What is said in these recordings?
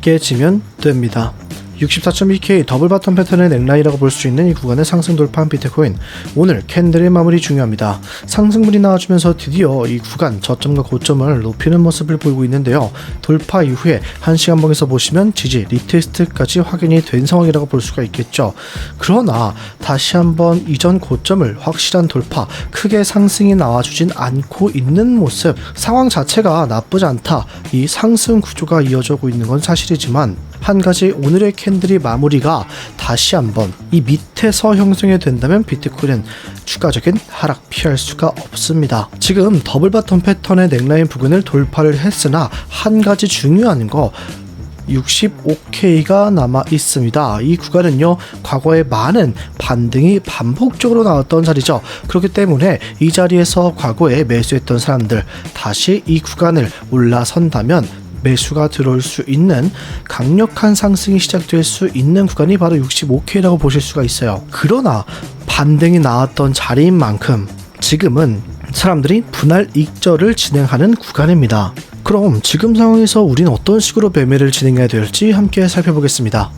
깨지면 됩니다. 64.2K 더블 바텀 패턴의 넥라인이라고 볼 수 있는 이 구간의 상승 돌파한 비트코인, 오늘 캔들의 마무리 중요합니다. 상승물이 나와주면서 드디어 이 구간 저점과 고점을 높이는 모습을 보이고 있는데요. 돌파 이후에 1시간봉에서 보시면 지지, 리테스트까지 확인이 된 상황이라고 볼 수가 있겠죠. 그러나 다시 한번 이전 고점을 확실한 돌파, 크게 상승이 나와주진 않고 있는 모습, 상황 자체가 나쁘지 않다, 이 상승 구조가 이어지고 있는 건 사실이지만 한 가지 오늘의 캔들이 마무리가 다시 한번 이 밑에서 형성이 된다면 비트코인은 추가적인 하락 피할 수가 없습니다. 지금 더블 바텀 패턴의 넥라인 부근을 돌파를 했으나 한 가지 중요한 거, 65K가 남아 있습니다. 이 구간은요, 과거에 많은 반등이 반복적으로 나왔던 자리죠. 그렇기 때문에 이 자리에서 과거에 매수했던 사람들 다시 이 구간을 올라선다면 매수가 들어올 수 있는 강력한 상승이 시작될 수 있는 구간이 바로 65K라고 보실 수가 있어요. 그러나 반등이 나왔던 자리인 만큼 지금은 사람들이 분할 익절을 진행하는 구간입니다. 그럼 지금 상황에서 우리는 어떤 식으로 매매를 진행해야 될지 함께 살펴보겠습니다.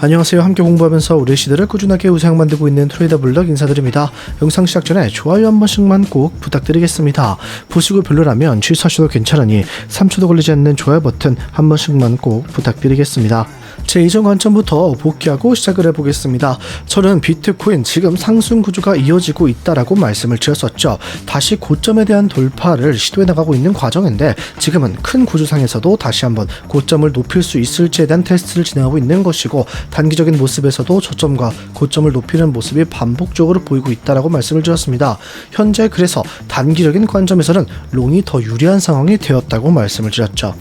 안녕하세요. 함께 공부하면서 우리 시대를 꾸준하게 우상 만들고 있는 트레이더 블럭 인사드립니다. 영상 시작 전에 좋아요 한 번씩만 꼭 부탁드리겠습니다. 보시고 별로라면 취소하셔도 괜찮으니 3초도 걸리지 않는 좋아요 버튼 한 번씩만 꼭 부탁드리겠습니다. 제 이전 관점부터 복귀하고 시작을 해보겠습니다. 저는 비트코인 지금 상승 구조가 이어지고 있다라고 말씀을 드렸었죠. 다시 고점에 대한 돌파를 시도해 나가고 있는 과정인데 지금은 큰 구조상에서도 다시 한번 고점을 높일 수 있을지에 대한 테스트를 진행하고 있는 것이고, 단기적인 모습에서도 저점과 고점을 높이는 모습이 반복적으로 보이고 있다라고 말씀을 드렸습니다. 현재 그래서 단기적인 관점에서는 롱이 더 유리한 상황이 되었다고 말씀을 드렸죠.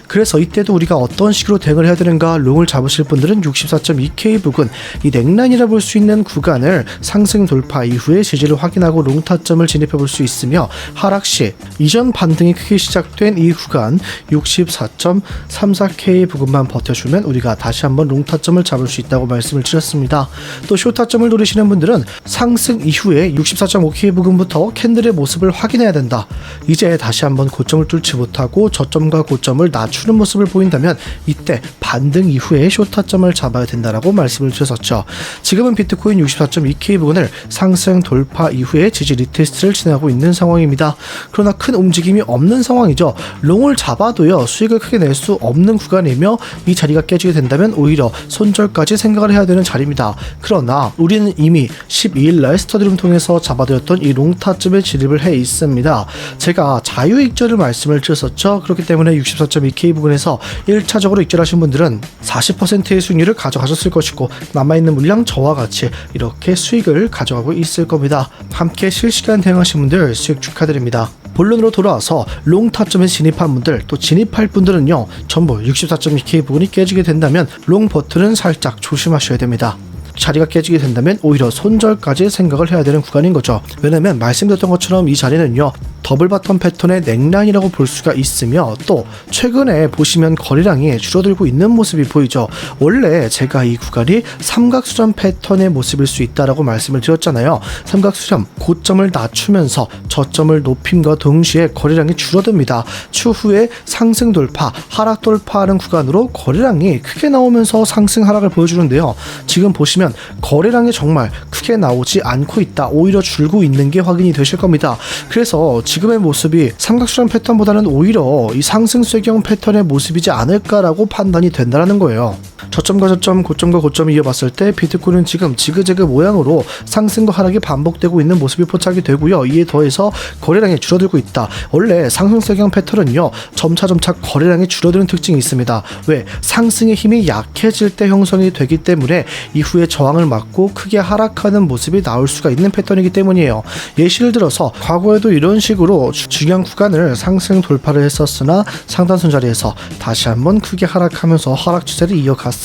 그래서 이때도 우리가 어떤 식으로 대응을 해야 되는가, 롱을 잡으실 분들은 64.2K 부근, 이 넥라인이라 볼 수 있는 구간을 상승 돌파 이후에 지지를 확인하고 롱 타점을 진입해 볼 수 있으며, 하락 시 이전 반등이 크게 시작된 이 구간 64.34K 부근만 버텨주면 우리가 다시 한번 롱 타점을 잡을 수 있다고 말씀을 드렸습니다. 또 쇼 타점을 노리시는 분들은 상승 이후에 64.5K 부근부터 캔들의 모습을 확인해야 된다. 이제 다시 한번 고점을 뚫지 못하고 저점과 고점을 낮추는 모습을 보인다면 이때 반등 이후에 쇼타점을 잡아야 된다라고 말씀을 드렸었죠. 지금은 비트코인 64.2K 부근을 상승 돌파 이후에 지지 리테스트를 진행하고 있는 상황입니다. 그러나 큰 움직임이 없는 상황이죠. 롱을 잡아도요, 수익을 크게 낼 수 없는 구간이며 이 자리가 깨지게 된다면 오히려 손절까지 생각을 해야 되는 자리입니다. 그러나 우리는 이미 12일날 스터디룸 통해서 잡아드렸던 이 롱타점에 진입을 해 있습니다. 제가 자유익절을 말씀을 드렸었죠. 그렇기 때문에 64.2K 부분에서 1차적으로 익절하신 분들은 40%의 수익률을 가져가셨을 것이고, 남아있는 물량 저와 같이 이렇게 수익을 가져가고 있을 겁니다. 함께 실시간 대응하신 분들 수익 축하드립니다. 본론으로 돌아와서 롱 타점에 진입한 분들, 또 진입할 분들은요, 전부 64.2K 부분이 깨지게 된다면 롱 버튼은 살짝 조심하셔야 됩니다. 자리가 깨지게 된다면 오히려 손절까지 생각을 해야 되는 구간인 거죠. 왜냐면 말씀드렸던 것처럼 이 자리는요, 더블 바텀 패턴의 넥라인이라고 볼 수가 있으며, 또 최근에 보시면 거래량이 줄어들고 있는 모습이 보이죠. 원래 제가 이 구간이 삼각수렴 패턴의 모습일 수 있다라고 말씀을 드렸잖아요. 삼각수렴, 고점을 낮추면서 저점을 높임과 동시에 거래량이 줄어듭니다. 추후에 상승 돌파, 하락 돌파하는 구간으로 거래량이 크게 나오면서 상승 하락을 보여주는데요. 지금 보시면 거래량이 정말 크게 나오지 않고 있다, 오히려 줄고 있는 게 확인이 되실 겁니다. 그래서 지금의 모습이 삼각수렴 패턴보다는 오히려 이 상승쇠경 패턴의 모습이지 않을까라고 판단이 된다는 거예요. 저점과 저점, 고점과 고점을 이어봤을 때 비트코인은 지금 지그재그 모양으로 상승과 하락이 반복되고 있는 모습이 포착이 되고요. 이에 더해서 거래량이 줄어들고 있다. 원래 상승세경 패턴은요, 점차 거래량이 줄어드는 특징이 있습니다. 왜? 상승의 힘이 약해질 때 형성이 되기 때문에 이후에 저항을 맞고 크게 하락하는 모습이 나올 수가 있는 패턴이기 때문이에요. 예시를 들어서 과거에도 이런 식으로 중요한 구간을 상승 돌파를 했었으나 상단선 자리에서 다시 한번 크게 하락하면서 하락 추세를 이어갔습니다.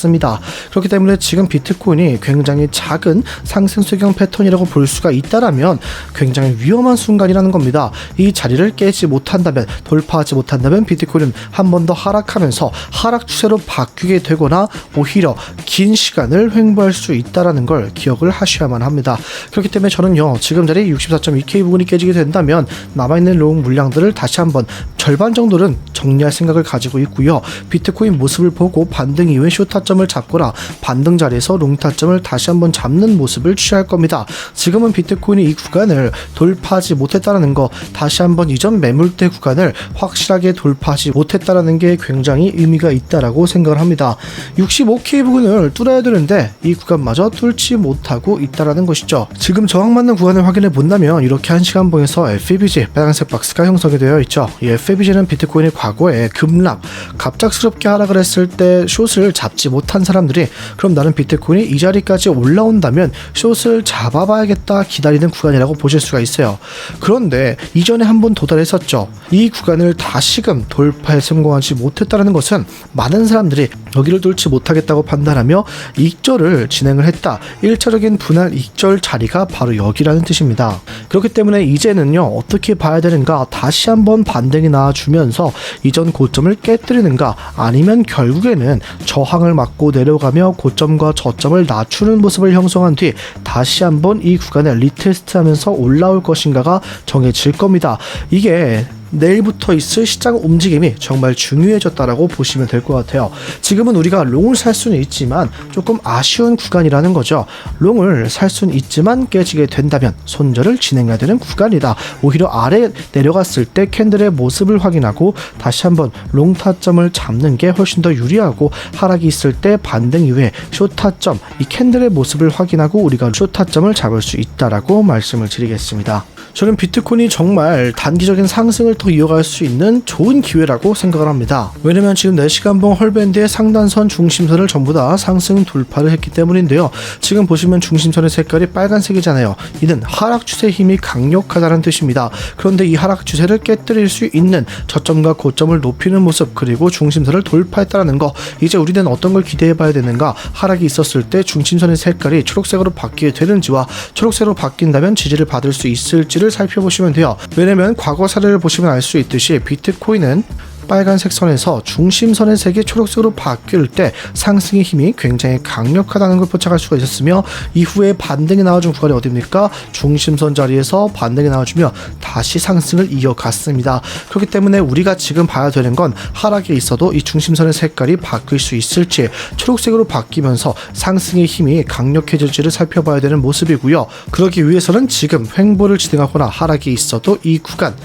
그렇기 때문에 지금 비트코인이 굉장히 작은 상승 쇠경 패턴이라고 볼 수가 있다라면 굉장히 위험한 순간이라는 겁니다. 이 자리를 깨지 못한다면, 돌파하지 못한다면 비트코인은 한 번 더 하락하면서 하락 추세로 바뀌게 되거나 오히려 긴 시간을 횡보할 수 있다라는 걸 기억을 하셔야만 합니다. 그렇기 때문에 저는요, 지금 자리 64.2K 부분이 깨지게 된다면 남아있는 롱 물량들을 다시 한번 절반 정도는 정리할 생각을 가지고 있고요. 비트코인 모습을 보고 반등 이후에 숏타점을 잡거나 반등 자리에서 롱타점을 다시 한번 잡는 모습을 취할 겁니다. 지금은 비트코인이 이 구간을 돌파하지 못했다는 거, 다시 한번 이전 매물대 구간을 확실하게 돌파하지 못했다는 게 굉장히 의미가 있다라고 생각을 합니다. 65K 부근을 뚫어야 되는데 이 구간마저 뚫지 못하고 있다라는 것이죠. 지금 저항 맞는 구간을 확인해 본다면 이렇게 1시간봉에서 FABG 빨간색 박스가 형성이 되어 있죠. 이 FABG는 비트코인이 과거에 급락, 갑작스럽게 하락을 했을 때 숏을 잡지 못한 사람들이 그럼 나는 비트코인이 이 자리까지 올라온다면 숏을 잡아봐야겠다 기다리는 구간이라고 보실 수가 있어요. 그런데 이전에 한번 도달했었죠. 이 구간을 다시금 돌파에 성공하지 못했다는 것은 많은 사람들이 여기를 뚫지 못하겠다고 판단하며 익절을 진행을 했다. 1차적인 분할 익절 자리가 바로 여기라는 뜻입니다. 그렇기 때문에 이제는요, 어떻게 봐야 되는가, 다시 한번 반등이 나와주면서 이전 고점을 깨뜨리는가, 아니면 결국에는 저항을 맞고 내려가며 고점과 저점을 낮추는 모습을 형성한 뒤 다시 한번 이 구간을 리테스트하면서 올라올 것인가가 정해질 겁니다. 이게 내일부터 있을 시장 움직임이 정말 중요해졌다라고 보시면 될 것 같아요. 지금은 우리가 롱을 살 수는 있지만 조금 아쉬운 구간이라는 거죠. 롱을 살 수는 있지만 깨지게 된다면 손절을 진행해야 되는 구간이다. 오히려 아래 내려갔을 때 캔들의 모습을 확인하고 다시 한번 롱 타점을 잡는 게 훨씬 더 유리하고, 하락이 있을 때 반등 이후에 숏 타점, 이 캔들의 모습을 확인하고 우리가 숏 타점을 잡을 수 있다라고 말씀을 드리겠습니다. 저는 비트코인이 정말 단기적인 상승을 더 이어갈 수 있는 좋은 기회라고 생각을 합니다. 왜냐면 지금 4시간봉 헐밴드의 상단선, 중심선을 전부 다 상승 돌파를 했기 때문인데요. 지금 보시면 중심선의 색깔이 빨간색이잖아요. 이는 하락 추세 힘이 강력하다는 뜻입니다. 그런데 이 하락 추세를 깨뜨릴 수 있는 저점과 고점을 높이는 모습, 그리고 중심선을 돌파했다는 거, 이제 우리는 어떤 걸 기대해 봐야 되는가, 하락이 있었을 때 중심선의 색깔이 초록색으로 바뀌게 되는지와 초록색으로 바뀐다면 지지를 받을 수 있을지를 살펴보시면 돼요. 왜냐면 과거 사례를 보시면 알 수 있듯이 비트코인은 빨간색 선에서 중심선의 색이 초록색으로 바뀔 때 상승의 힘이 굉장히 강력하다는 걸 포착할 수가 있었으며, 이후에 반등이 나와준 구간이 어디입니까? 중심선 자리에서 반등이 나와주며 다시 상승을 이어갔습니다. 그렇기 때문에 우리가 지금 봐야 되는 건 하락에 있어도 이 중심선의 색깔이 바뀔 수 있을지, 초록색으로 바뀌면서 상승의 힘이 강력해질지를 살펴봐야 되는 모습이고요. 그러기 위해서는 지금 횡보를 진행하거나 하락이 있어도 이 구간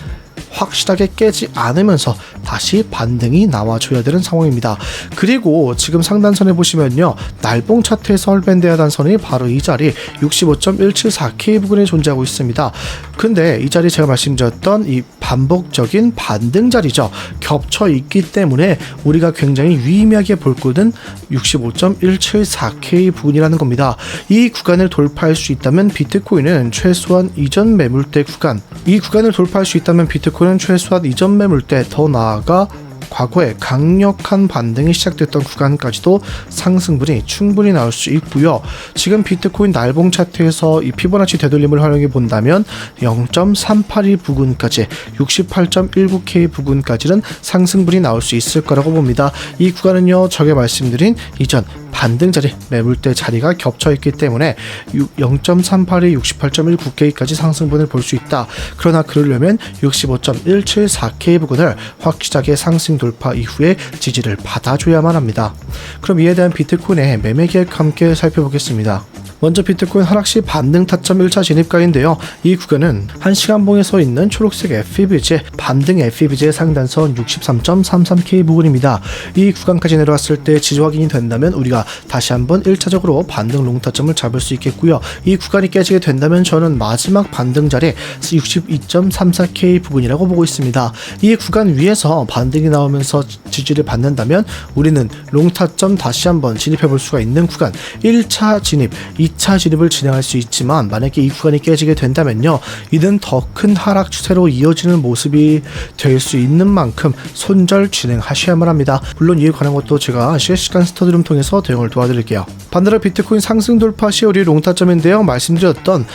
확실하게 깨지 않으면서 다시 반등이 나와줘야 되는 상황입니다. 그리고 지금 상단선에 보시면요, 날봉 차트에서 헐밴드 하단선이 바로 이 자리 65.174K 부근에 존재하고 있습니다. 근데 이 자리 제가 말씀드렸던 이 반복적인 반등 자리죠. 겹쳐 있기 때문에 우리가 굉장히 유의미하게 볼 곳은 65.174K 부근이라는 겁니다. 이 구간을 돌파할 수 있다면 비트코인은 최소한 이전 매물대 구간, 이 구간을 돌파할 수 있다면 비트코인은 최소한 이전 매물대, 더 나아가 과거에 강력한 반등이 시작됐던 구간까지도 상승분이 충분히 나올 수 있고요. 지금 비트코인 날봉 차트에서 이 피보나치 되돌림을 활용해 본다면 0.382 부근까지 68.19K 부근까지는 상승분이 나올 수 있을 거라고 봅니다. 이 구간은요, 저게 말씀드린 이전 반등 자리, 매물대 자리가 겹쳐있기 때문에 0.382, 68.19K까지 상승분을 볼 수 있다. 그러나 그러려면 65.174K 부근을 확실하게 상승 돌파 이후에 지지를 받아줘야만 합니다. 그럼 이에 대한 비트코인의 매매 계획 함께 살펴보겠습니다. 먼저 비트코인 하락시 반등 타점 1차 진입가인데요. 이 구간은 1시간봉에 있는 초록색 FEBG, 반등 FEBG의 상단선 63.33K 부분입니다. 이 구간까지 내려왔을 때 지지 확인이 된다면 우리가 다시 한번 1차적으로 반등 롱타점을 잡을 수 있겠고요. 이 구간이 깨지게 된다면 저는 마지막 반등 자리 62.34K 부분이라고 보고 있습니다. 이 구간 위에서 반등이 나오면서 지지를 받는다면 우리는 롱타점 다시 한번 진입해 볼 수가 있는 구간, 1차 진입, 2차 진입을 진행할 수 있지만 만약에 이 구간이 깨지게 된다면요, 이는 더 큰 하락 추세로 이어지는 모습이 될 수 있는 만큼 손절 진행하셔야만 합니다. 물론 이에 관한 것도 제가 실시간 스터디룸 통해서 대응을 도와드릴게요. 반대로 비트코인 상승 돌파 시 우리 롱타점인데요, 말씀드렸던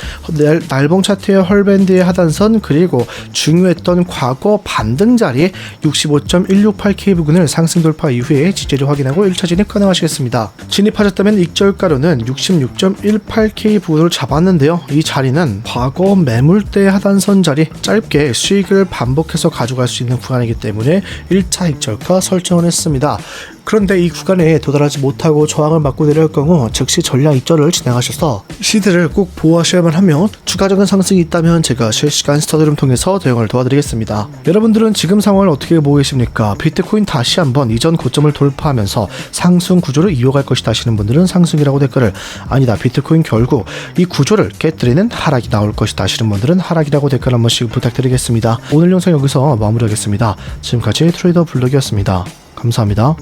날봉 차트의 헐밴드의 하단선, 그리고 중요했던 과거 반등 자리 65.168K 부근을 상승 돌파 이후에 지지를 확인하고 1차 진입 가능하시겠습니다. 진입하셨다면 익절가로는 66.1 0.18K 부분을 잡았는데요. 이 자리는 과거 매물대 하단선 자리 짧게 수익을 반복해서 가져갈 수 있는 구간이기 때문에 1차 익절가 설정을 했습니다. 그런데 이 구간에 도달하지 못하고 저항을 맞고 내려올 경우 즉시 전량 입절을 진행하셔서 시드를 꼭 보호하셔야만 하며 추가적인 상승이 있다면 제가 실시간 스터디를 통해서 대응을 도와드리겠습니다. 여러분들은 지금 상황을 어떻게 보고 계십니까? 비트코인 다시 한번 이전 고점을 돌파하면서 상승 구조를 이어갈 것이다 하시는 분들은 상승이라고 댓글을, 아니다 비트코인 결국 이 구조를 깨뜨리는 하락이 나올 것이다 하시는 분들은 하락이라고 댓글 한 번씩 부탁드리겠습니다. 오늘 영상 여기서 마무리하겠습니다. 지금까지 트레이더 블록이었습니다. 감사합니다.